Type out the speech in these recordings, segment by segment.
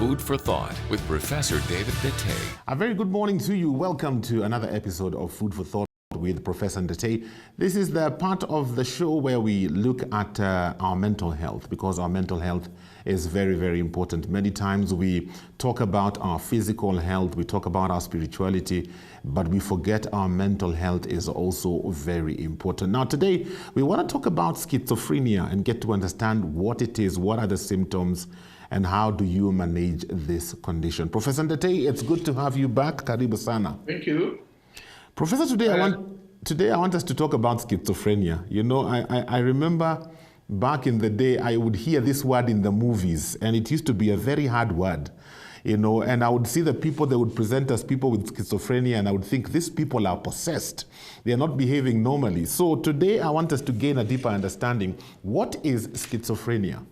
Food for Thought with Professor David Dete. A very good morning to you. Welcome to another episode of Food for Thought with Professor Dete. This is the part of the show where we look at our mental health, because our mental health is very, very important. Many times we talk about our physical health, we talk about our spirituality, but we forget our mental health is also very important. Now today, we want to talk about schizophrenia and get to understand what it is, what are the symptoms, and how do you manage this condition. Professor Dete, it's good to have you back. Karibu sana. Thank you. Professor, today I want us to talk about schizophrenia. You know, I remember back in the day, I would hear this word in the movies, and it used to be a very hard word, you know, and I would see the people that would present as people with schizophrenia, and I would think these people are possessed. They are not behaving normally. So today I want us to gain a deeper understanding. What is schizophrenia?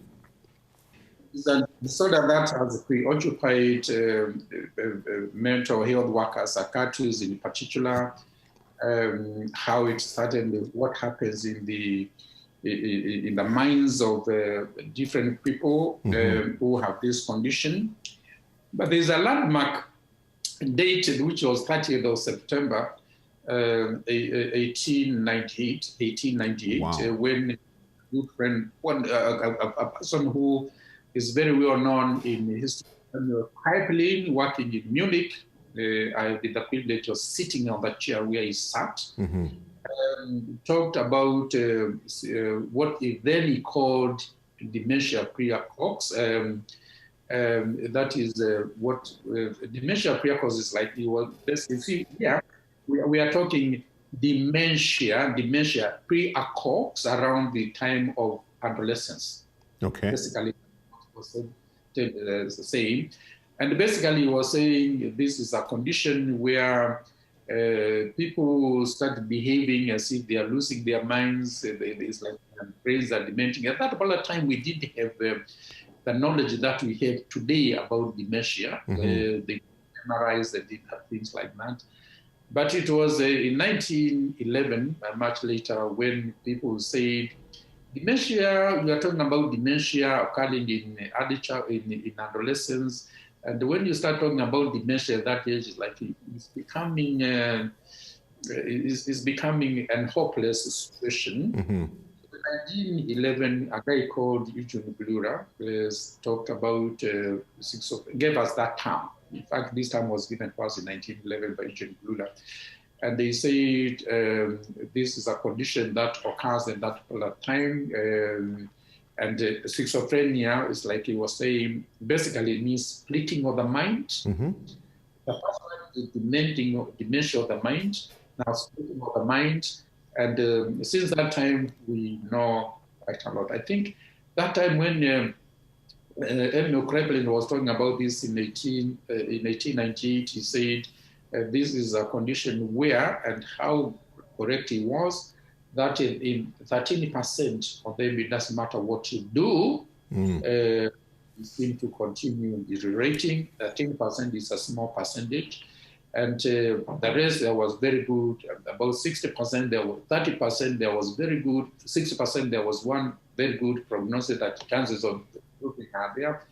It's a disorder that has preoccupied mental health workers, psychiatrists in particular, how it started, what happens in the minds of different people who have this condition. But there's a landmark date which was 30th of September 1898, Wow. when a good friend, a person who is very well known in history, Pipeline, working in Munich. I did the privilege of sitting on the chair where he sat. Talked about what he called dementia precox. That is what dementia precox is like. He was basically, see, yeah, we are talking dementia precox around the time of adolescence. Okay. Basically, was the same. And basically, he was saying this is a condition where people start behaving as if they are losing their minds. It's like their brains are dementing. At that particular time, we didn't have the knowledge that we have today about dementia. They memorized, they did have things like that. But it was in 1911, much later, when people said, dementia, we are talking about dementia occurring in adolescence. And when you start talking about dementia at that age, it's like it's becoming an hopeless situation. In 1911, a guy called Eugene Blura talked about gave us that term. In fact, this term was given to us in 1911 by Eugene Blura. And they said this is a condition that occurs at that particular time. And schizophrenia is, like he was saying, basically means splitting of the mind. The first one is dementia of the mind, now splitting of the mind. And since that time, we know quite a lot. I think that time when Emil Kraepelin was talking about this in 1898, he said, this is a condition where, and how correct he was, that in 13% of them, it doesn't matter what you do, you seem to continue deteriorating. 13% is a small percentage. And the rest, there was very good. About 60%, there was 30%, there was very good. 60%, there was one very good prognosis that chances of improving are there.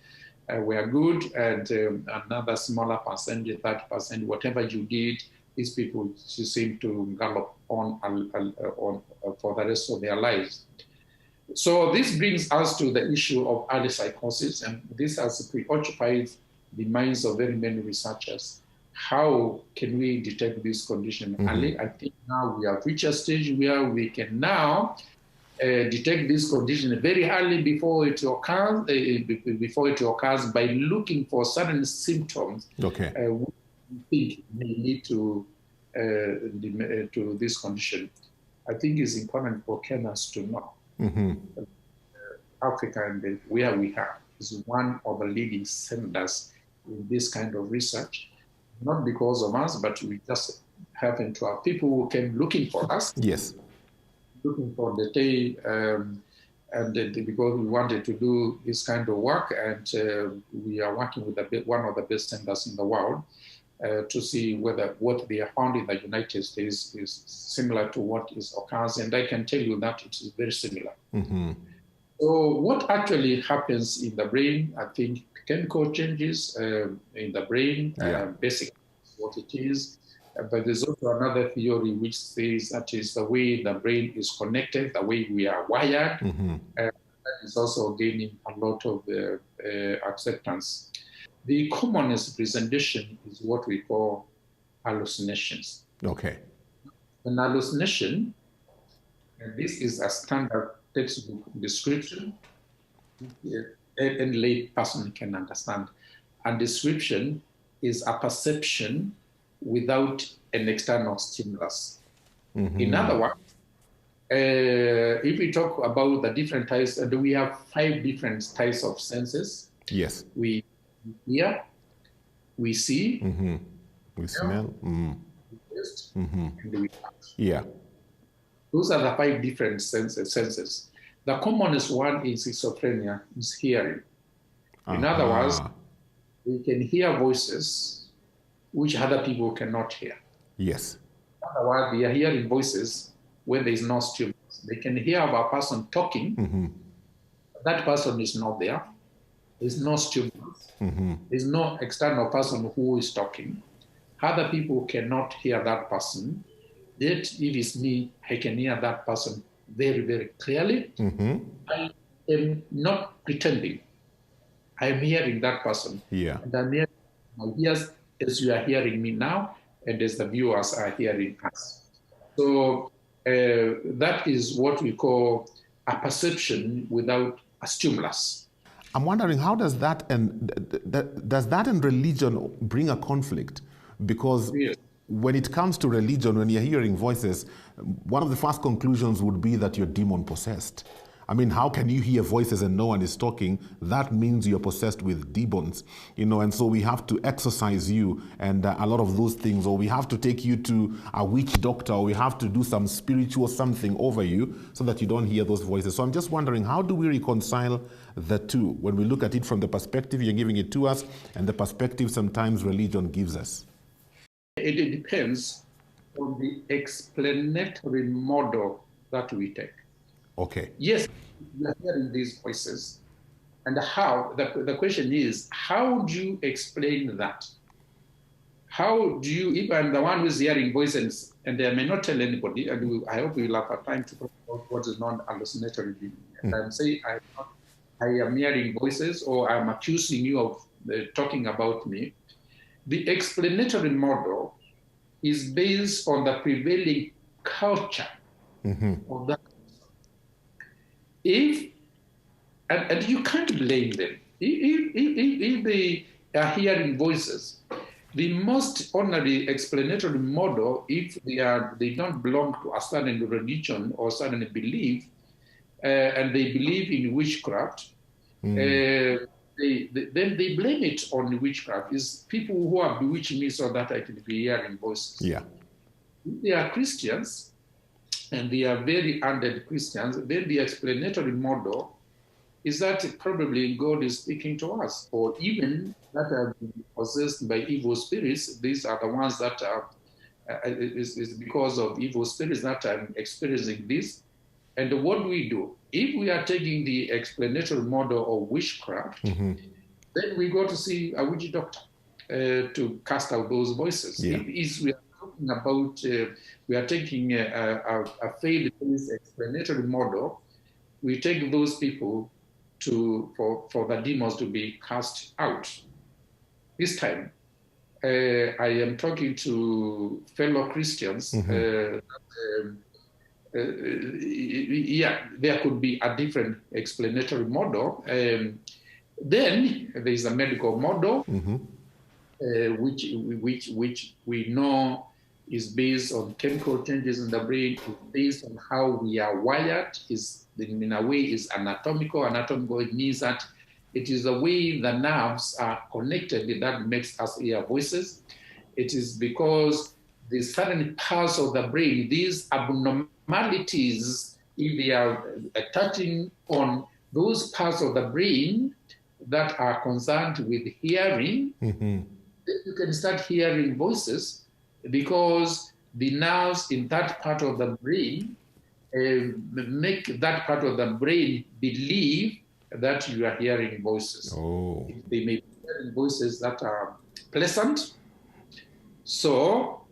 Were good, and another smaller percentage, 30%, whatever you did, these people seem to gallop on for the rest of their lives. So this brings us to the issue of early psychosis, and this has preoccupied the minds of very many researchers. How can we detect this condition early? I think now we have reached a stage where we can now detect this condition very early before it occurs by looking for certain symptoms. Okay. We think may lead to this condition. I think it's important for Kenyans to know. Africa, and where we are, is one of the leading centers in this kind of research. Not because of us, but we just happen to have people who came looking for us. Yes. Looking for the day, and because we wanted to do this kind of work, and we are working with one of the best centers in the world to see whether what they have found in the United States is similar to what occurs. And I can tell you that it is very similar. So what actually happens in the brain, I think chemical changes in the brain, basically what it is. But there's also another theory which says that is the way the brain is connected, the way we are wired. That is also gaining a lot of acceptance. The commonest presentation is what we call hallucinations. Okay. An hallucination, and this is a standard textbook description, any lay person can understand. And description is a perception without an external stimulus. In other words, if we talk about the different types, we have 5 different types of senses. Yes. We hear, we see, we smell, we taste, and we touch. Yeah. Those are the 5 different senses. The commonest one in schizophrenia is hearing. In other words, we can hear voices which other people cannot hear. Yes. In other words, they are hearing voices when there is no stimulus. They can hear of a person talking. That person is not there. There's no stimulus. There's no external person who is talking. Other people cannot hear that person. Yet, if it's me, I can hear that person very, very clearly. I am not pretending. I am hearing that person. Yeah. And I'm hearing my ears as you are hearing me now, and as the viewers are hearing us. So that is what we call a perception without a stimulus. I'm wondering, how does that and religion bring a conflict? Because when it comes to religion, when you're hearing voices, one of the first conclusions would be that you're demon possessed. I mean, how can you hear voices and no one is talking? That means you're possessed with demons, and so we have to exorcise you and a lot of those things, or we have to take you to a witch doctor, or we have to do some spiritual something over you so that you don't hear those voices. So I'm just wondering, how do we reconcile the two when we look at it from the perspective you're giving it to us and the perspective sometimes religion gives us? It depends on the explanatory model that we take. Okay. Yes, we are hearing these voices. And how, the question is, how do you explain that? How do you, if I'm the one who's hearing voices, and I may not tell anybody, and I hope we'll have time to talk about what is non-hallucinatory dreaming. And I'm saying I am hearing voices, or I'm accusing you of talking about me. The explanatory model is based on the prevailing culture of that. And you can't blame them. If they are hearing voices, the most ordinary explanatory model, if they don't belong to a certain religion or certain belief, and they believe in witchcraft, then they blame it on witchcraft. It's people who are bewitching me so that I can be hearing voices. Yeah. If they are Christians, and they are very undead Christians, then the explanatory model is that probably God is speaking to us, or even that are possessed by evil spirits. These are the ones that are, is because of evil spirits that I'm experiencing this. And what do we do? If we are taking the explanatory model of witchcraft, then we go to see a witch doctor to cast out those voices. Yeah. If we are talking about, we are taking a faith-based explanatory model, we take those people for the demons to be cast out. This time, I am talking to fellow Christians. Yeah, there could be a different explanatory model. Then there is a medical model, which we know is based on chemical changes in the brain, is based on how we are wired, is in a way is anatomical. Anatomical, it means that it is the way the nerves are connected that makes us hear voices. It is because the certain parts of the brain, these abnormalities, if they are touching on those parts of the brain that are concerned with hearing, then you can start hearing voices, because the nerves in that part of the brain make that part of the brain believe that you are hearing voices. Oh. They may be hearing voices that are pleasant, so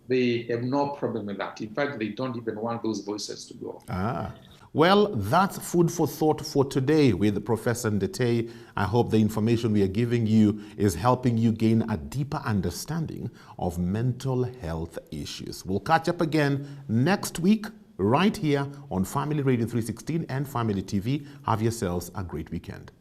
they have no problem with that. In fact, they don't even want those voices to go. Well, that's food for thought for today with Professor Ndete. I hope the information we are giving you is helping you gain a deeper understanding of mental health issues. We'll catch up again next week right here on Family Radio 316 and Family TV. Have yourselves a great weekend.